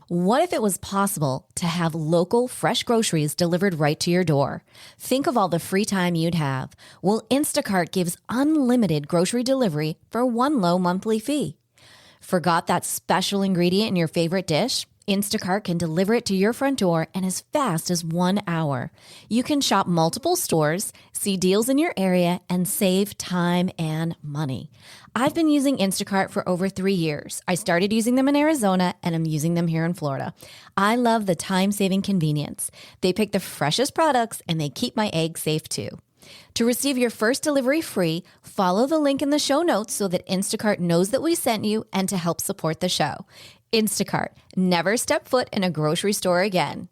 What if it was possible to have local, fresh groceries delivered right to your door? Think of all the free time you'd have. Well, Instacart gives unlimited grocery delivery for one low monthly fee. Forgot that special ingredient in your favorite dish? Instacart can deliver it to your front door in as fast as 1 hour. You can shop multiple stores, see deals in your area, and save time and money. I've been using Instacart for over 3 years. I started using them in Arizona, and I'm using them here in Florida. I love the time-saving convenience. They pick the freshest products, and they keep my eggs safe too. To receive your first delivery free, follow the link in the show notes so that Instacart knows that we sent you and to help support the show. Instacart. Never step foot in a grocery store again.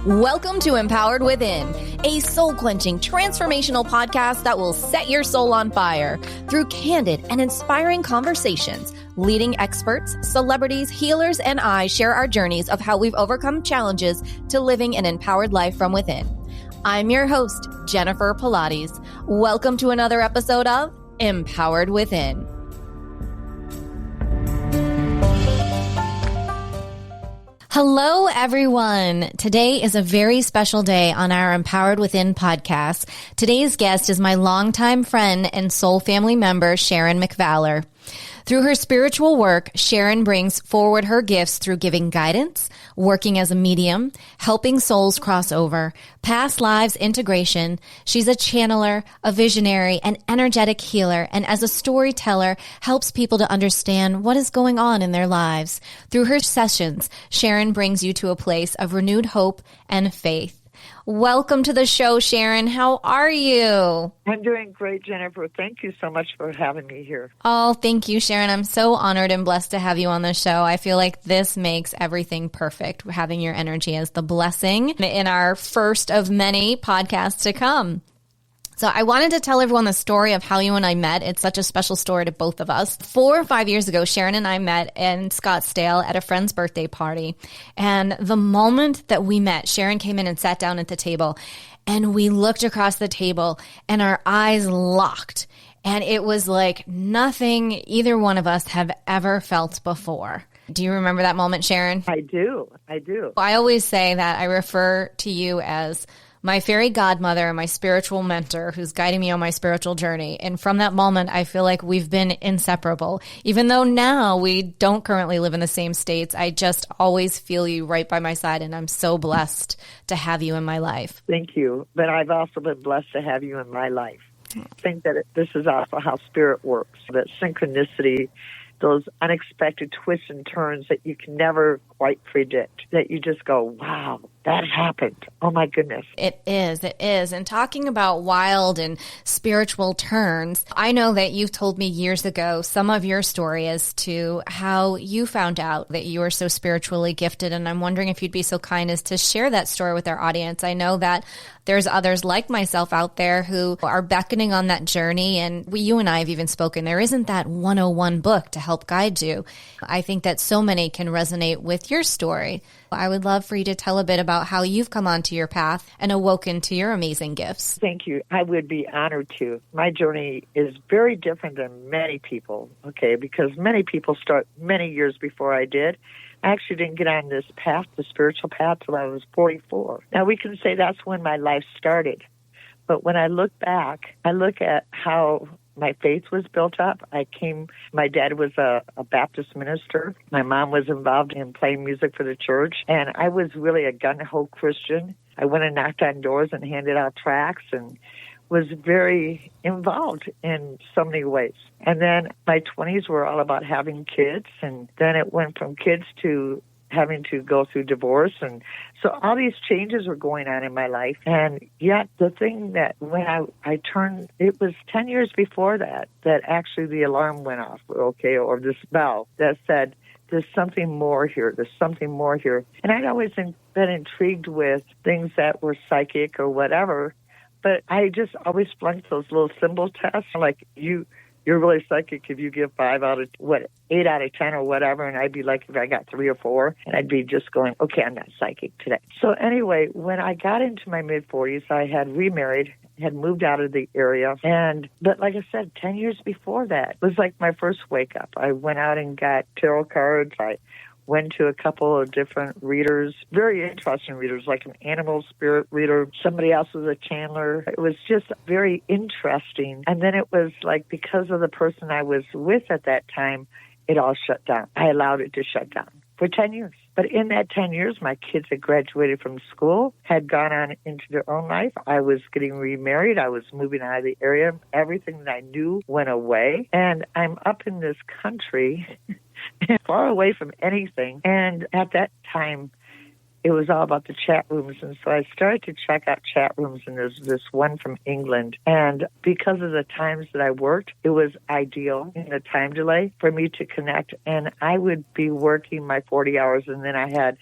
Welcome to Empowered Within, a soul-quenching, transformational podcast that will set your soul on fire through candid and inspiring conversations. Leading experts, celebrities, healers, and I share our journeys of how we've overcome challenges to living an empowered life from within. I'm your host, Jennifer Pilates. Welcome to another episode of Empowered Within. Hello, everyone. Today is a very special day on our Empowered Within podcast. Today's guest is my longtime friend and soul family member, Sharon McValer. Through her spiritual work, Sharon brings forward her gifts through giving guidance, working as a medium, helping souls cross over, past lives integration. She's a channeler, a visionary, an energetic healer, and as a storyteller, helps people to understand what is going on in their lives. Through her sessions, Sharon brings you to a place of renewed hope and faith. Welcome to the show, Sharon. How are you? I'm doing great, Jennifer. Thank you so much for having me here. Oh, thank you, Sharon. I'm so honored and blessed to have you on the show. I feel like this makes everything perfect, having your energy as the blessing in our first of many podcasts to come. So I wanted to tell everyone the story of how you and I met. It's such a special story to both of us. 4 or 5 years ago, Sharon and I met in Scottsdale at a friend's birthday party. And the moment that we met, Sharon came in and sat down at the table, and we looked across the table and our eyes locked. And it was like nothing either one of us have ever felt before. Do you remember that moment, Sharon? I do. I always say that I refer to you as my fairy godmother and my spiritual mentor who's guiding me on my spiritual journey. And from that moment, I feel like we've been inseparable. Even though now we don't currently live in the same states, I just always feel you right by my side, and I'm so blessed to have you in my life. Thank you. But I've also been blessed to have you in my life. I think that this is also how spirit works, that synchronicity, those unexpected twists and turns that you can never quite predict, that you just go, wow, that happened. Oh, my goodness. It is. And talking about wild and spiritual turns, I know that you've told me years ago some of your story as to how you found out that you were so spiritually gifted. And I'm wondering if you'd be so kind as to share that story with our audience. I know that there's others like myself out there who are beckoning on that journey. And you and I have even spoken. There isn't that 101 book to help guide you. I think that so many can resonate with your story. I would love for you to tell a bit about how you've come onto your path and awoken to your amazing gifts. Thank you. I would be honored to. My journey is very different than many people, okay, because many people start many years before I did. I actually didn't get on this path, the spiritual path, till I was 44. Now, we can say that's when my life started. But when I look back, I look at how my faith was built up. My dad was a Baptist minister. My mom was involved in playing music for the church. And I was really a gung-ho Christian. I went and knocked on doors and handed out tracts and was very involved in so many ways. And then my 20s were all about having kids. And then it went from kids to having to go through divorce. And so all these changes were going on in my life. And yet the thing that when I turned, it was 10 years before that actually the alarm went off, okay, or this bell that said, there's something more here. There's something more here. And I'd always been intrigued with things that were psychic or whatever, but I just always flunked those little symbol tests, like you're really psychic if you give 8 out of 10 or whatever, and I'd be like if I got 3 or 4, and I'd be just going, okay, I'm not psychic today. So anyway, when I got into my mid-40s, I had remarried, had moved out of the area. But like I said, 10 years before that was like my first wake up. I went out and got tarot cards. I went to a couple of different readers, very interesting readers, like an animal spirit reader. Somebody else was a channeler. It was just very interesting. And then it was like, because of the person I was with at that time, it all shut down. I allowed it to shut down for 10 years. But in that 10 years, my kids had graduated from school, had gone on into their own life. I was getting remarried. I was moving out of the area. Everything that I knew went away. And I'm up in this country, far away from anything. And at that time, it was all about the chat rooms. And so I started to check out chat rooms, and there's this one from England. And because of the times that I worked, it was ideal in the time delay for me to connect. And I would be working my 40 hours, and then I had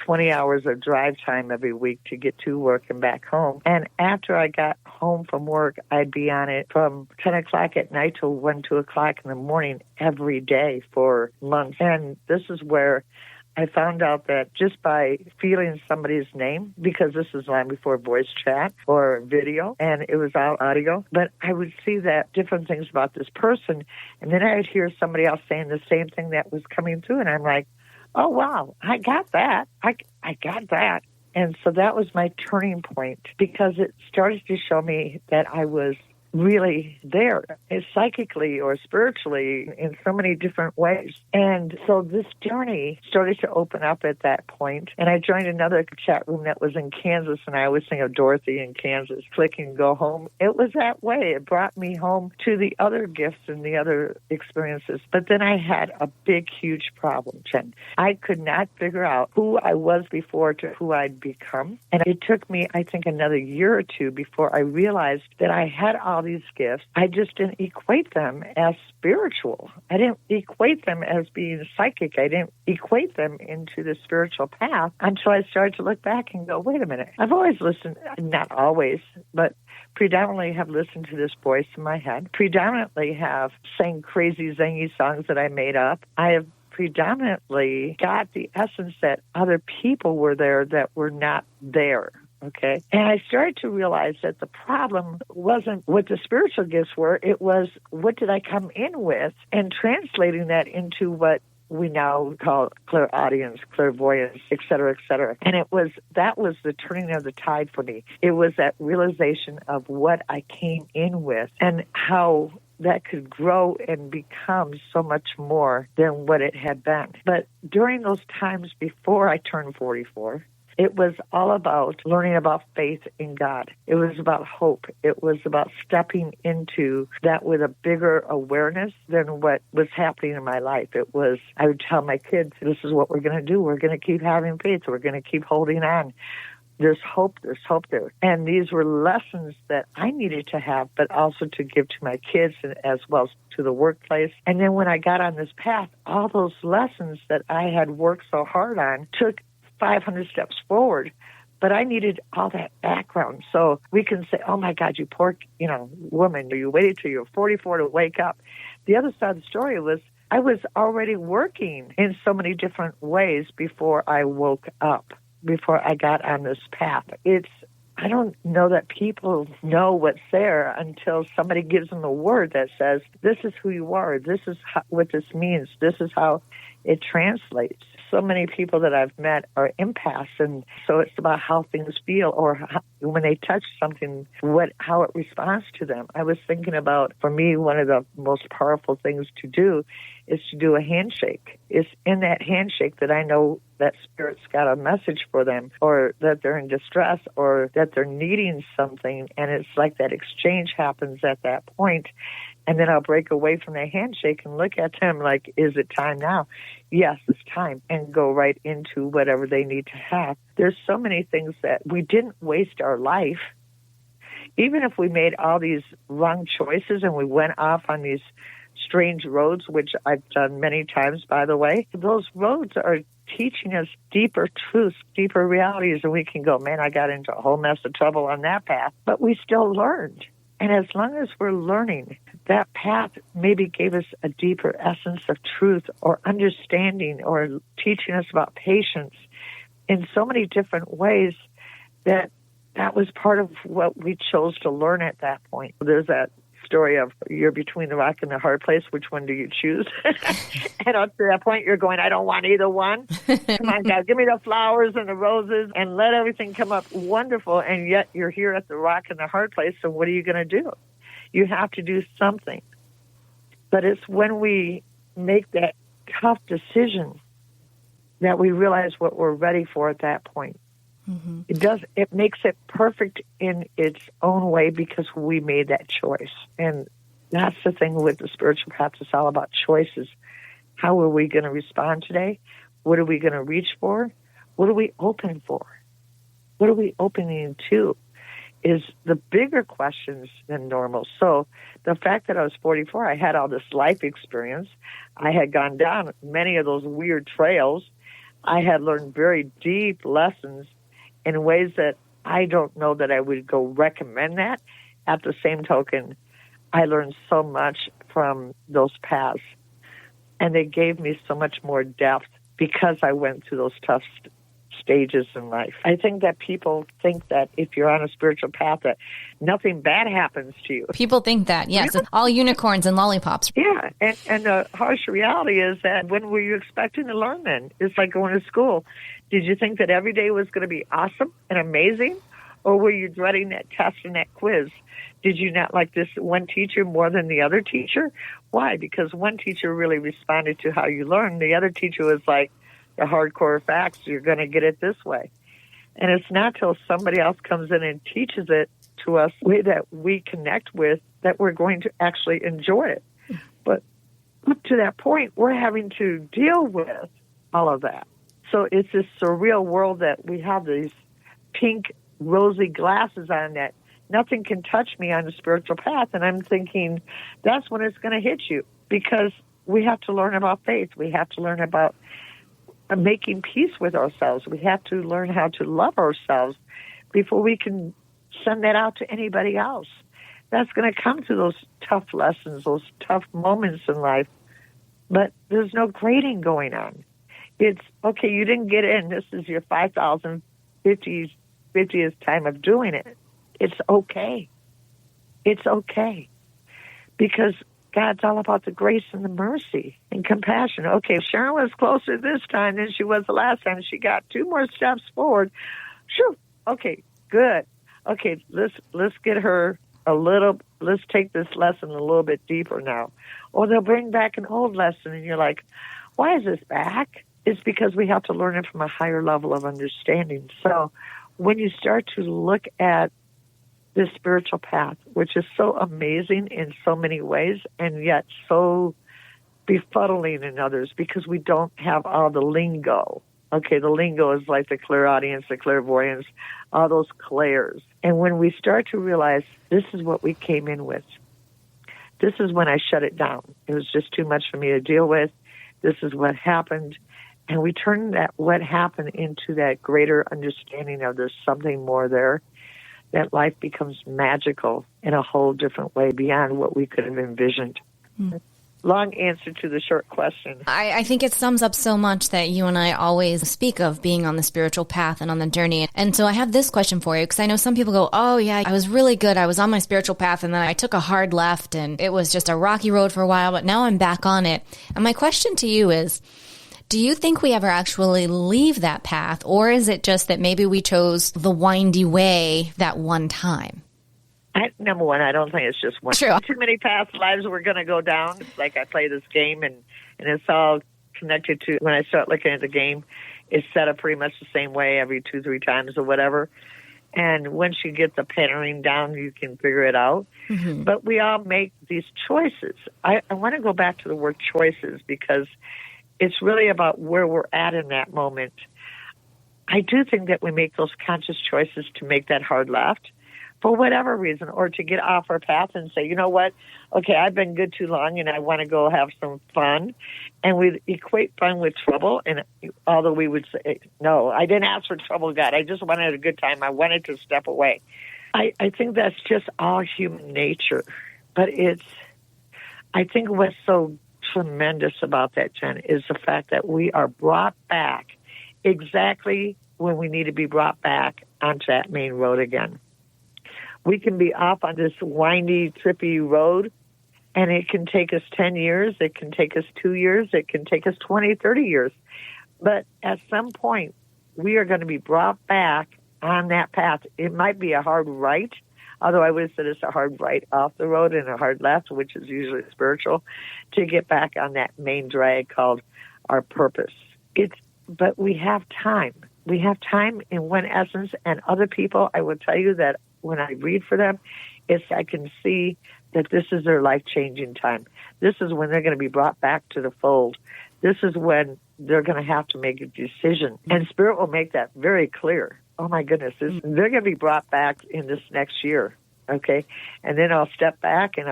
20 hours of drive time every week to get to work and back home. And after I got home from work, I'd be on it from 10 o'clock at night till 1, 2 o'clock in the morning every day for months. And this is where I found out that just by feeling somebody's name, because this is long before voice chat or video, and it was all audio, but I would see that different things about this person, and then I'd hear somebody else saying the same thing that was coming through, and I'm like, oh, wow, I got that. I got that. And so that was my turning point, because it started to show me that I was really there, psychically or spiritually, in so many different ways. And so this journey started to open up at that point. And I joined another chat room that was in Kansas, and I always think of Dorothy in Kansas, click and go home. It was that way. It brought me home to the other gifts and the other experiences. But then I had a big, huge problem, Jen. I could not figure out who I was before to who I'd become. And it took me, I think, another year or two before I realized that I had all these gifts. I just didn't equate them as spiritual. I didn't equate them as being psychic. I didn't equate them into the spiritual path until I started to look back and go, wait a minute. I've always listened, not always, but predominantly have listened to this voice in my head, predominantly have sang crazy, zangy songs that I made up. I have predominantly got the essence that other people were there that were not there. Okay. And I started to realize that the problem wasn't what the spiritual gifts were. It was, what did I come in with, and translating that into what we now call clairaudience, clairvoyance, et cetera, et cetera. And that was the turning of the tide for me. It was that realization of what I came in with and how that could grow and become so much more than what it had been. But during those times before I turned 44, it was all about learning about faith in God. It was about hope. It was about stepping into that with a bigger awareness than what was happening in my life. It was, I would tell my kids, this is what we're going to do. We're going to keep having faith. We're going to keep holding on. There's hope there. And these were lessons that I needed to have, but also to give to my kids as well as to the workplace. And then when I got on this path, all those lessons that I had worked so hard on took 500 steps forward, but I needed all that background. So we can say, oh my God, you poor, woman, you waited till you're 44 to wake up. The other side of the story was I was already working in so many different ways before I woke up, before I got on this path. I don't know that people know what's there until somebody gives them a word that says, this is who you are. This is what this means. This is how it translates. So many people that I've met are empaths, and so it's about how things feel, or when they touch something, how it responds to them. I was thinking about, for me, one of the most powerful things to do is to do a handshake. It's in that handshake that I know that Spirit's got a message for them, or that they're in distress, or that they're needing something, and it's like that exchange happens at that point. And then I'll break away from the handshake and look at them like, is it time now? Yes, it's time. And go right into whatever they need to have. There's so many things that we didn't waste our life. Even if we made all these wrong choices and we went off on these strange roads, which I've done many times, by the way, those roads are teaching us deeper truths, deeper realities, and we can go, man, I got into a whole mess of trouble on that path. But we still learned. And as long as we're learning, that path maybe gave us a deeper essence of truth or understanding or teaching us about patience in so many different ways that that was part of what we chose to learn at that point. There's that story of you're between the rock and the hard place. Which one do you choose? And up to that point, you're going, I don't want either one. Come on, God, give me the flowers and the roses and let everything come up wonderful. And yet you're here at the rock and the hard place. So what are you going to do? You have to do something. But it's when we make that tough decision that we realize what we're ready for at that point. Mm-hmm. It makes it perfect in its own way because we made that choice. And that's the thing with the spiritual path. It's all about choices. How are we going to respond today? What are we going to reach for? What are we open for? What are we opening to is the bigger questions than normal. So the fact that I was 44, I had all this life experience. I had gone down many of those weird trails. I had learned very deep lessons in ways that I don't know that I would go recommend that. At the same token, I learned so much from those paths, and they gave me so much more depth because I went through those tough stages in life. I think that people think that if you're on a spiritual path that nothing bad happens to you. People think that, yes, it's all unicorns and lollipops. Yeah, and the harsh reality is that when were you expecting to learn then? It's like going to school. Did you think that every day was going to be awesome and amazing? Or were you dreading that test and that quiz? Did you not like this one teacher more than the other teacher? Why? Because one teacher really responded to how you learned. The other teacher was like, the hardcore facts, you're going to get it this way. And it's not till somebody else comes in and teaches it to us way that we connect with that we're going to actually enjoy it. But up to that point, we're having to deal with all of that. So it's this surreal world that we have these pink, rosy glasses on that nothing can touch me on the spiritual path. And I'm thinking that's when it's going to hit you because we have to learn about faith. We have to learn about making peace with ourselves. We have to learn how to love ourselves before we can send that out to anybody else. That's going to come through those tough lessons, those tough moments in life. But there's no grading going on. It's, okay, you didn't get in. This is your 5,050th time of doing it. It's okay. It's okay. Because God's all about the grace and the mercy and compassion. Okay, Sharon was closer this time than she was the last time. She got 2 more steps forward. Sure. Okay, good. Okay, let's get her let's take this lesson a little bit deeper now. Or they'll bring back an old lesson and you're like, why is this back? It's because we have to learn it from a higher level of understanding. So when you start to look at this spiritual path, which is so amazing in so many ways and yet so befuddling in others because we don't have all the lingo. Okay, the lingo is like the clairaudience, the clairvoyance, all those clairs. And when we start to realize this is what we came in with, this is when I shut it down. It was just too much for me to deal with. This is what happened. And we turn that what happened into that greater understanding of there's something more there. That life becomes magical in a whole different way beyond what we could have envisioned. Mm-hmm. Long answer to the short question. I think it sums up so much that you and I always speak of being on the spiritual path and on the journey. And so I have this question for you, because I know some people go, oh yeah, I was really good. I was on my spiritual path and then I took a hard left and it was just a rocky road for a while, but now I'm back on it. And my question to you is, do you think we ever actually leave that path, or is it just that maybe we chose the windy way that one time? Number one, I don't think it's just one. True. Too many past lives we're going to go down. It's like I play this game, and it's all connected to when I start looking at the game, it's set up pretty much the same way every 2-3 times or whatever. And once you get the pattern down, you can figure it out. Mm-hmm. But we all make these choices. I want to go back to the word choices because it's really about where we're at in that moment. I do think that we make those conscious choices to make that hard left for whatever reason, or to get off our path and say, you know what, okay, I've been good too long and I want to go have some fun. And we equate fun with trouble. And although we would say, no, I didn't ask for trouble, God. I just wanted a good time. I wanted to step away. I think that's just all human nature. But I think what's so tremendous about that, Jen, is the fact that we are brought back exactly when we need to be brought back onto that main road again. We can be off on this windy, trippy road, and it can take us 10 years, it can take us 2 years, it can take us 20, 30 years. But at some point, we are going to be brought back on that path. It might be a hard right, although I would say it's a hard right off the road and a hard left, which is usually spiritual, to get back on that main drag called our purpose. But we have time. We have time in one essence, and other people, I will tell you that when I read for them, I can see that this is their life-changing time. This is when they're going to be brought back to the fold. This is when they're going to have to make a decision. And Spirit will make that very clear. Oh, my goodness. They're going to be brought back in this next year, okay? And then I'll step back, and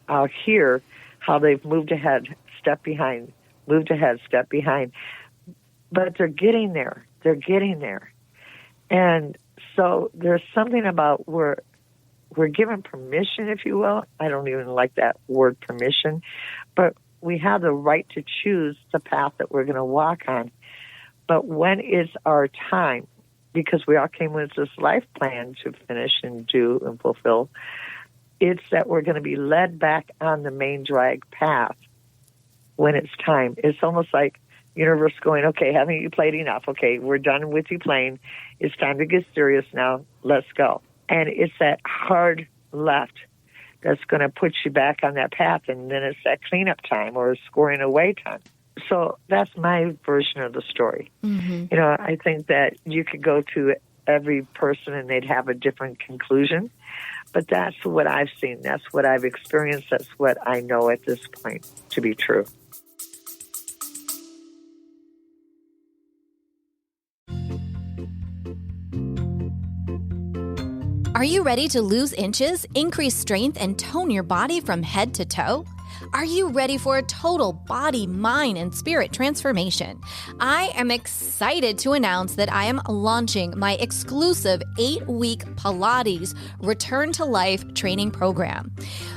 I'll hear how they've moved ahead, step behind, moved ahead, step behind. But they're getting there. They're getting there. And so there's something about we're given permission, if you will. I don't even like that word permission, but we have the right to choose the path that we're going to walk on. But when is our time? Because we all came with this life plan to finish and do and fulfill. It's that we're going to be led back on the main drag path when it's time. It's almost like universe going, okay, haven't you played enough? Okay, we're done with you playing. It's time to get serious now. Let's go. And it's that hard left that's going to put you back on that path, and then it's that cleanup time or scoring away time. So that's my version of the story. Mm-hmm. I think that you could go to every person and they'd have a different conclusion, but that's what I've seen. That's what I've experienced. That's what I know at this point to be true. Are you ready to lose inches, increase strength, and tone your body from head to toe? Are you ready for a total body, mind, and spirit transformation? I am excited to announce that I am launching my exclusive 8-week Pilates Return to Life training program.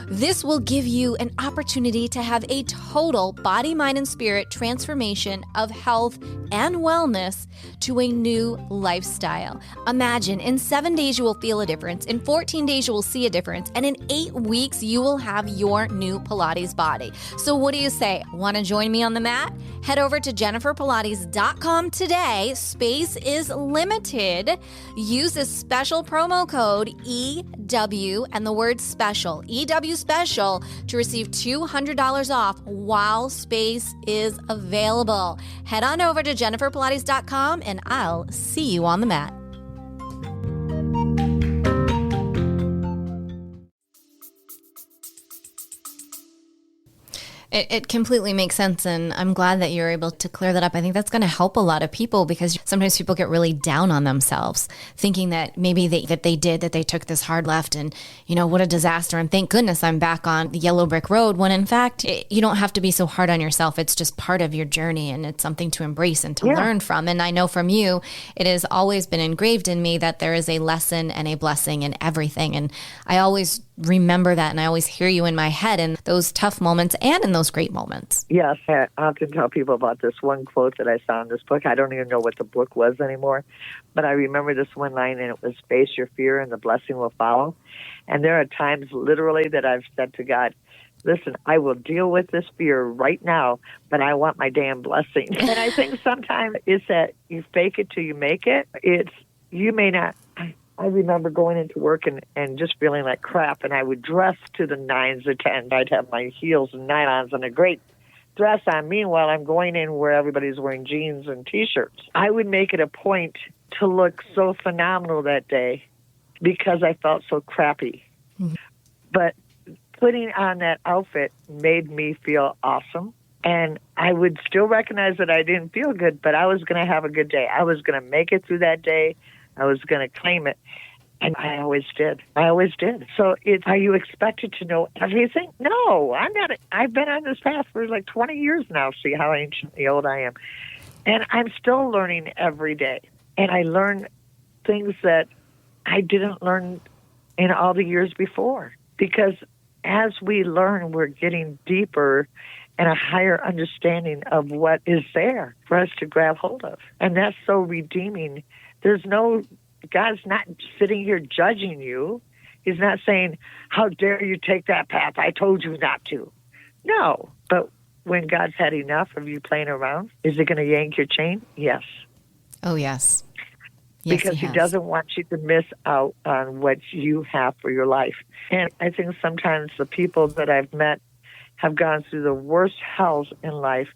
This will give you an opportunity to have a total body, mind, and spirit transformation of health and wellness to a new lifestyle. Imagine in 7 days you will feel a difference, in 14 days you will see a difference, and in 8 weeks you will have your new Pilates body. So what do you say? Want to join me on the mat? Head over to jenniferpilates.com today. Space is limited. Use this special promo code EW and the word special, EW special, to receive $200 off while space is available. Head on over to jenniferpilates.com and I'll see you on the mat. It completely makes sense, and I'm glad that you're able to clear that up. I think that's going to help a lot of people, because sometimes people get really down on themselves, thinking that maybe they took this hard left and, what a disaster, and thank goodness I'm back on the yellow brick road, when in fact, you don't have to be so hard on yourself. It's just part of your journey, and it's something to embrace and to learn from. And I know from you, it has always been engraved in me that there is a lesson and a blessing in everything. And I always remember that, and I always hear you in my head in those tough moments and in those great moments. Yes, I often tell people about this one quote that I saw in this book. I don't even know what the book was anymore, but I remember this one line, and it was, face your fear and the blessing will follow. And there are times literally that I've said to God, listen, I will deal with this fear right now, but I want my damn blessing. And I think sometimes it's that you fake it till you make it. You may not. I remember going into work and just feeling like crap, and I would dress to the 9s or 10s. I'd have my heels and nylons and a great dress on. Meanwhile, I'm going in where everybody's wearing jeans and T-shirts. I would make it a point to look so phenomenal that day because I felt so crappy. Mm-hmm. But putting on that outfit made me feel awesome. And I would still recognize that I didn't feel good, but I was going to have a good day. I was going to make it through that day. I was going to claim it. And I always did. So are you expected to know everything? No, I'm not. I've been on this path for like 20 years now. See how anciently old I am. And I'm still learning every day. And I learn things that I didn't learn in all the years before. Because as we learn, we're getting deeper and a higher understanding of what is there for us to grab hold of. And that's so redeeming. There's no God's not sitting here judging you. He's not saying, how dare you take that path? I told you not to. No. But when God's had enough of you playing around, is he going to yank your chain? Yes. Oh, yes. Yes, because he doesn't want you to miss out on what you have for your life. And I think sometimes the people that I've met have gone through the worst hells in life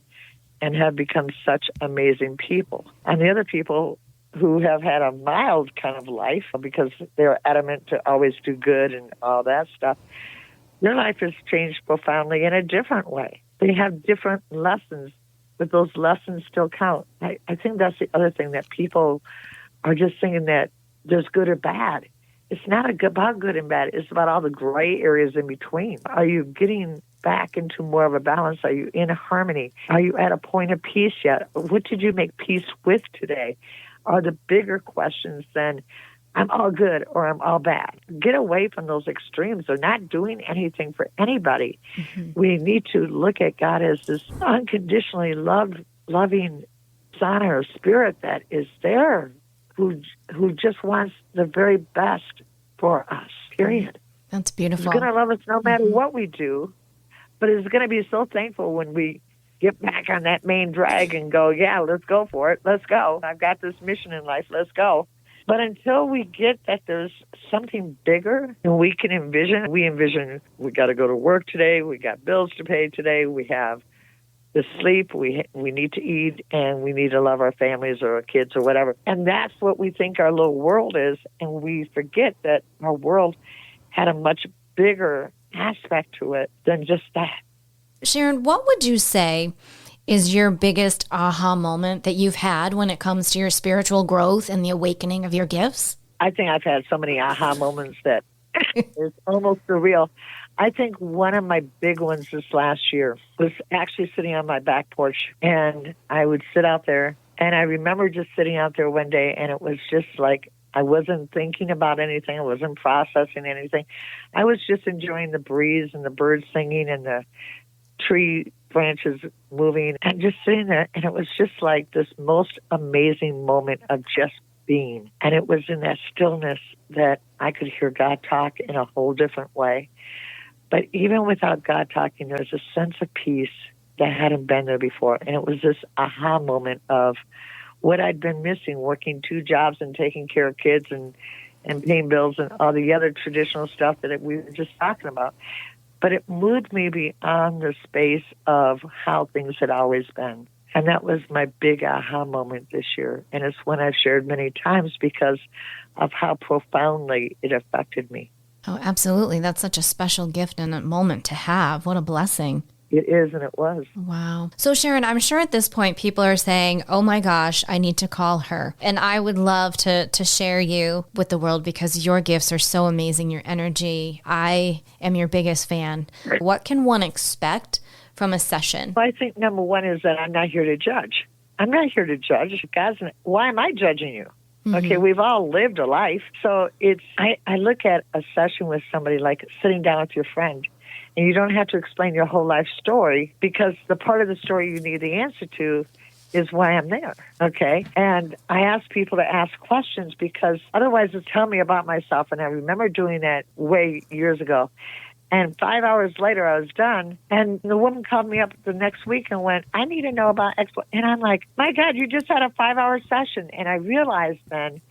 and have become such amazing people. And the other people who have had a mild kind of life because they're adamant to always do good and all that stuff, their life has changed profoundly in a different way. They have different lessons, but those lessons still count. I think that's the other thing, that people are just thinking that there's good or bad. It's not about good and bad. It's about all the gray areas in between. Are you getting back into more of a balance? Are you in harmony? Are you at a point of peace yet? What did you make peace with today? Are the bigger questions than I'm all good or I'm all bad. Get away from those extremes. They're not doing anything for anybody. Mm-hmm. We need to look at God as this unconditionally loving son or spirit that is there, who just wants the very best for us, period. That's beautiful. He's going to love us no matter what we do, but he's going to be so thankful when we get back on that main drag and go, yeah, let's go for it. Let's go. I've got this mission in life. Let's go. But until we get that there's something bigger and we can envision, we got to go to work today, we got bills to pay today, we have to sleep, we need to eat, and we need to love our families or our kids or whatever. And that's what we think our little world is, and we forget that our world had a much bigger aspect to it than just that. Sharon, what would you say is your biggest aha moment that you've had when it comes to your spiritual growth and the awakening of your gifts? I think I've had so many aha moments that it's almost surreal. I think one of my big ones this last year was actually sitting on my back porch, and I would sit out there, and I remember just sitting out there one day, and it was just like I wasn't thinking about anything. I wasn't processing anything. I was just enjoying the breeze and the birds singing and the tree branches moving and just sitting there. And it was just like this most amazing moment of just being. And it was in that stillness that I could hear God talk in a whole different way. But even without God talking, there was a sense of peace that hadn't been there before. And it was this aha moment of what I'd been missing, working 2 jobs and taking care of kids and paying bills and all the other traditional stuff that we were just talking about. But it moved me beyond the space of how things had always been. And that was my big aha moment this year. And it's one I've shared many times because of how profoundly it affected me. Oh, absolutely. That's such a special gift and a moment to have. What a blessing. It is, and it was. Wow. So Sharon, I'm sure at this point people are saying, oh my gosh, I need to call her. And I would love to share you with the world because your gifts are so amazing, your energy. I am your biggest fan. What can one expect from a session? Well, I think number one is that I'm not here to judge. I'm not here to judge. Why am I judging you? Mm-hmm. Okay, we've all lived a life. So I look at a session with somebody like sitting down with your friend. And you don't have to explain your whole life story because the part of the story you need the answer to is why I'm there, okay? And I ask people to ask questions because otherwise it's tell me about myself. And I remember doing that way years ago. And 5 hours later, I was done. And the woman called me up the next week and went, I need to know about X. And I'm like, my God, you just had a 5-hour session. And I realized then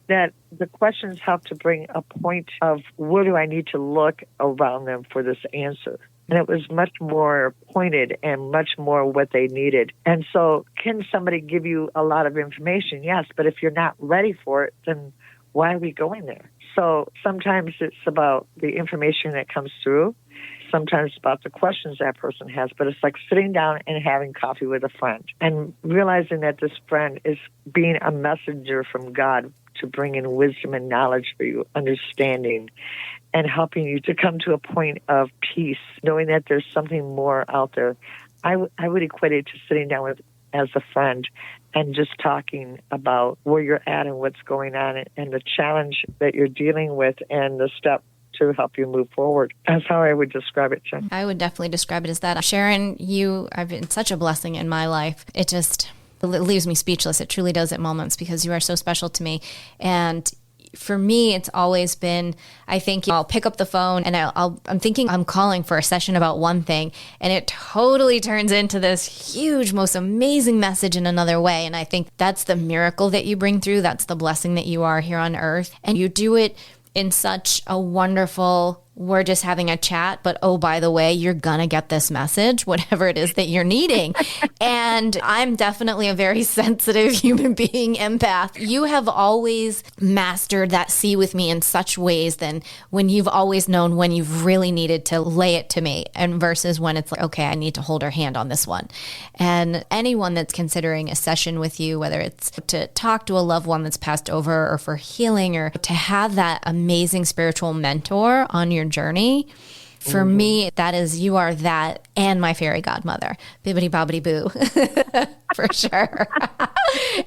that the questions have to bring a point of where do I need to look around them for this answer. And it was much more pointed and much more what they needed. And so can somebody give you a lot of information? Yes, but if you're not ready for it, then why are we going there? So sometimes it's about the information that comes through. Sometimes it's about the questions that person has, but it's like sitting down and having coffee with a friend and realizing that this friend is being a messenger from God to bring in wisdom and knowledge for you, understanding, and helping you to come to a point of peace, knowing that there's something more out there. I would equate it to sitting down with as a friend and just talking about where you're at and what's going on and the challenge that you're dealing with and the step to help you move forward. That's how I would describe it, Jen. I would definitely describe it as that. Sharon, you have been such a blessing in my life. It leaves me speechless. It truly does at moments because you are so special to me. And For me, it's always been, I think I'll pick up the phone and I'm thinking I'm calling for a session about one thing, and it totally turns into this huge, most amazing message in another way. And I think that's the miracle that you bring through. That's the blessing that you are here on earth. And you do it in such a wonderful, we're just having a chat, but oh, by the way, you're going to get this message, whatever it is that you're needing. And I'm definitely a very sensitive human being, empath. You have always mastered that see with me in such ways than when you've always known when you've really needed to lay it to me, and versus when it's like, okay, I need to hold her hand on this one. And anyone that's considering a session with you, whether it's to talk to a loved one that's passed over or for healing or to have that amazing spiritual mentor on your journey, for me, that is, you are that and my fairy godmother. Bibbidi bobbidi boo. For sure.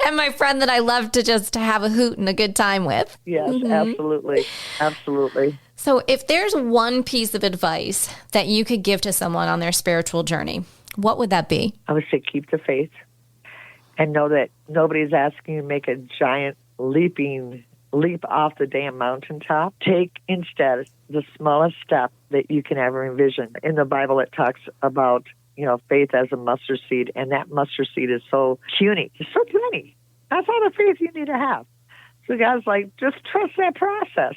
And my friend that I love to just have a hoot and a good time with. Yes, absolutely. Absolutely. So if there's one piece of advice that you could give to someone on their spiritual journey, what would that be? I would say keep the faith and know that nobody's asking you to make a giant leap off the damn mountaintop. Take instead the smallest step that you can ever envision. In the Bible, it talks about, faith as a mustard seed, and that mustard seed is so puny. It's so puny. That's all the faith you need to have. So God's like, just trust that process.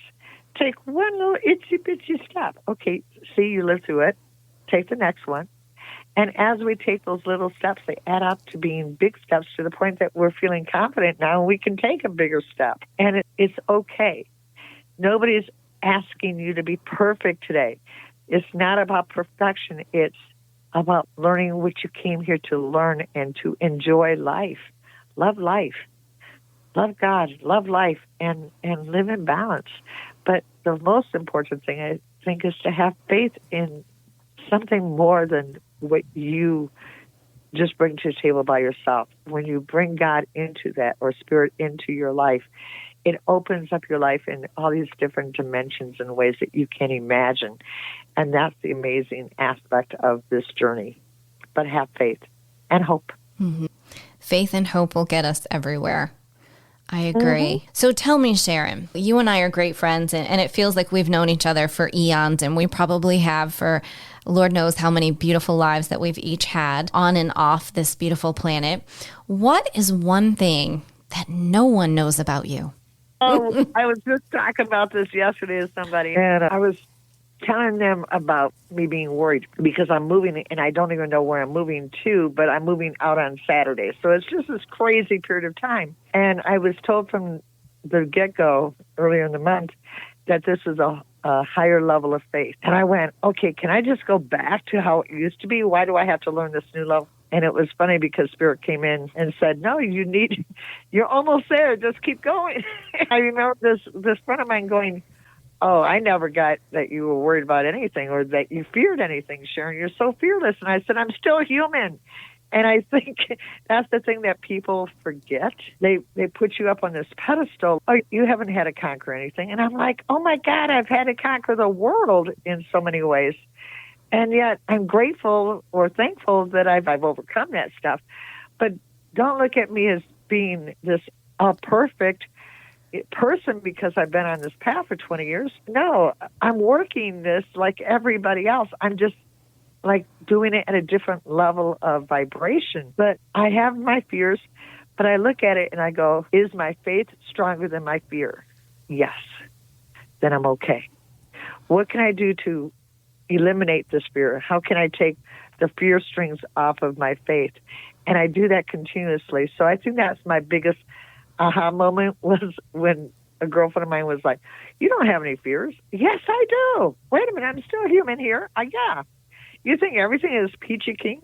Take one little itsy-bitsy step. Okay, see, you live through it. Take the next one. And as we take those little steps, they add up to being big steps to the point that we're feeling confident now and we can take a bigger step. And it's okay. Nobody's asking you to be perfect today. It's not about perfection. It's about learning what you came here to learn and to enjoy life. Love life. Love God. Love life and live in balance. But the most important thing, I think, is to have faith in something more than what you just bring to the table by yourself. When you bring God into that, or Spirit into your life, it opens up your life in all these different dimensions and ways that you can't imagine. And that's the amazing aspect of this journey. But have faith and hope. Mm-hmm. Faith and hope will get us everywhere. I agree. So tell me, Sharon, you and I are great friends, and it feels like we've known each other for eons, and we probably have for Lord knows how many beautiful lives that we've each had on and off this beautiful planet. What is one thing that no one knows about you? Oh, I was just talking about this yesterday with somebody, and I was telling them about me being worried because I'm moving, and I don't even know where I'm moving to, but I'm moving out on Saturday. So it's just this crazy period of time. And I was told from the get-go earlier in the month that this is a higher level of faith. And I went, okay, can I just go back to how it used to be? Why do I have to learn this new level? And it was funny because Spirit came in and said, no, you're almost there. Just keep going. I remember this friend of mine going, oh, I never got that you were worried about anything or that you feared anything, Sharon. You're so fearless. And I said, I'm still human. And I think that's the thing that people forget. They put you up on this pedestal. Oh, you haven't had to conquer anything. And I'm like, oh, my God, I've had to conquer the world in so many ways. And yet I'm grateful or thankful that I've overcome that stuff. But don't look at me as being this perfect person because I've been on this path for 20 years. No, I'm working this like everybody else. I'm just like doing it at a different level of vibration. But I have my fears, but I look at it and I go, is my faith stronger than my fear? Yes. Then I'm okay. What can I do to eliminate this fear? How can I take the fear strings off of my faith? And I do that continuously. So I think that's my biggest aha moment was when a girlfriend of mine was like, you don't have any fears. Yes, I do. Wait a minute, I'm still human here. Yeah. You think everything is peachy keen?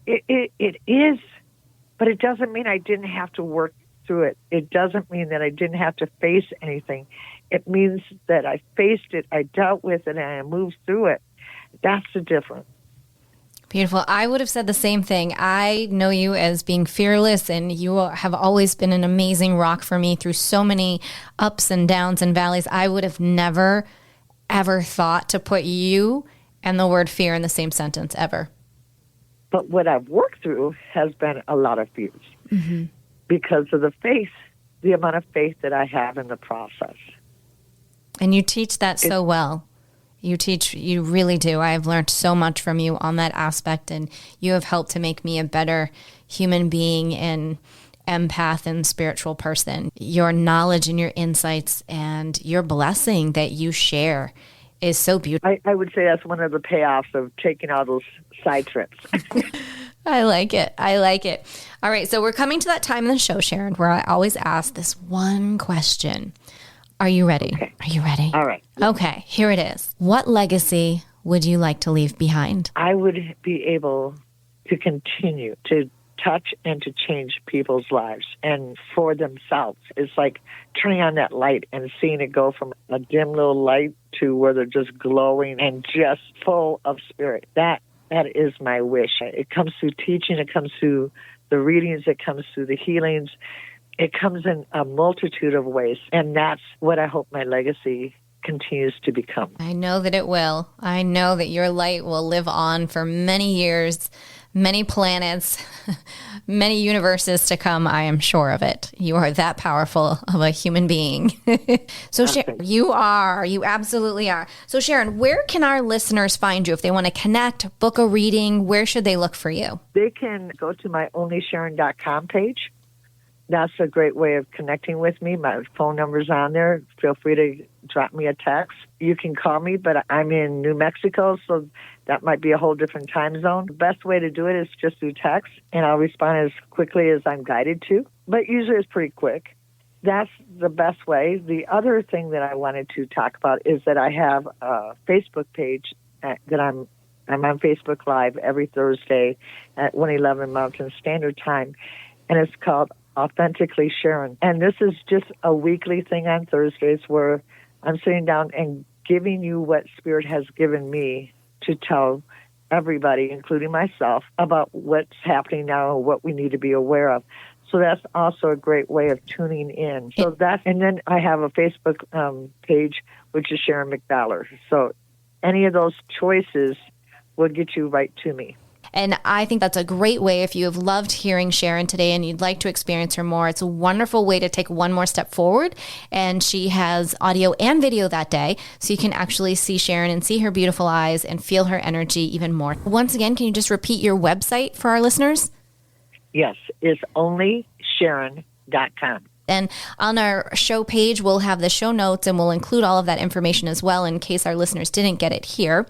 It is, but it doesn't mean I didn't have to work through it. It doesn't mean that I didn't have to face anything. It means that I faced it, I dealt with it, and I moved through it. That's the difference. Beautiful. I would have said the same thing. I know you as being fearless, and you have always been an amazing rock for me through so many ups and downs and valleys. I would have never, ever thought to put you and the word fear in the same sentence, ever. But what I've worked through has been a lot of fears because of the faith the amount of faith that I have in the process. And you teach that so well. You really do. I have learned so much from you on that aspect, and you have helped to make me a better human being and empath and spiritual person. Your knowledge and your insights and your blessing that you share is so beautiful. I would say that's one of the payoffs of taking all those side trips. I like it. I like it. All right. So we're coming to that time in the show, Sharon, where I always ask this one question. Are you ready? Okay. Are you ready? All right. Okay. Here it is. What legacy would you like to leave behind? I would be able to continue to touch and to change people's lives and for themselves. It's like turning on that light and seeing it go from a dim little light to where they're just glowing and just full of spirit. That is my wish. It comes through teaching. It comes through the readings. It comes through the healings. It comes in a multitude of ways. And that's what I hope my legacy continues to become. I know that it will. I know that your light will live on for many years, many planets, many universes to come. I am sure of it. You are that powerful of a human being. So Sharon, you absolutely are. So Sharon, where can our listeners find you if they want to connect, book a reading? Where should they look for you? They can go to my onlysharon.com page. That's a great way of connecting with me. My phone number's on there. Feel free to drop me a text. You can call me, but I'm in New Mexico, so that might be a whole different time zone. The best way to do it is just through text, and I'll respond as quickly as I'm guided to. But usually it's pretty quick. That's the best way. The other thing that I wanted to talk about is that I have a Facebook page that I'm on Facebook Live every Thursday at 1:11 Mountain Standard Time, and it's called Authentically Sharon. And this is just a weekly thing on Thursdays where I'm sitting down and giving you what Spirit has given me to tell everybody, including myself, about what's happening now and what we need to be aware of. So that's also a great way of tuning in. And then I have a Facebook page, which is Sharon McValer. So any of those choices will get you right to me. And I think that's a great way. If you have loved hearing Sharon today and you'd like to experience her more, it's a wonderful way to take one more step forward. And she has audio and video that day, so you can actually see Sharon and see her beautiful eyes and feel her energy even more. Once again, can you just repeat your website for our listeners? Yes, it's onlysharon.com. And on our show page, we'll have the show notes and we'll include all of that information as well in case our listeners didn't get it here.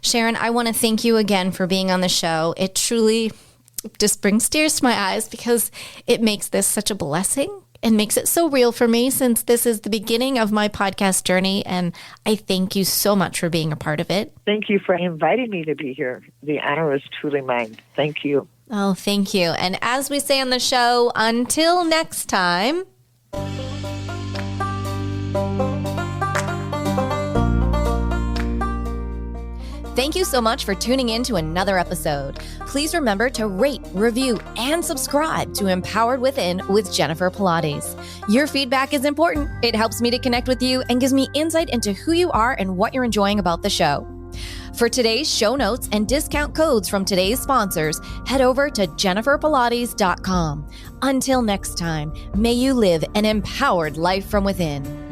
Sharon, I want to thank you again for being on the show. It truly just brings tears to my eyes because it makes this such a blessing and makes it so real for me since this is the beginning of my podcast journey. And I thank you so much for being a part of it. Thank you for inviting me to be here. The honor is truly mine. Thank you. Oh, thank you. And as we say on the show, until next time. Thank you so much for tuning in to another episode. Please remember to rate, review, and subscribe to Empowered Within with Jennifer Pilates. Your feedback is important. It helps me to connect with you and gives me insight into who you are and what you're enjoying about the show. For today's show notes and discount codes from today's sponsors, head over to jenniferpilates.com. Until next time, may you live an empowered life from within.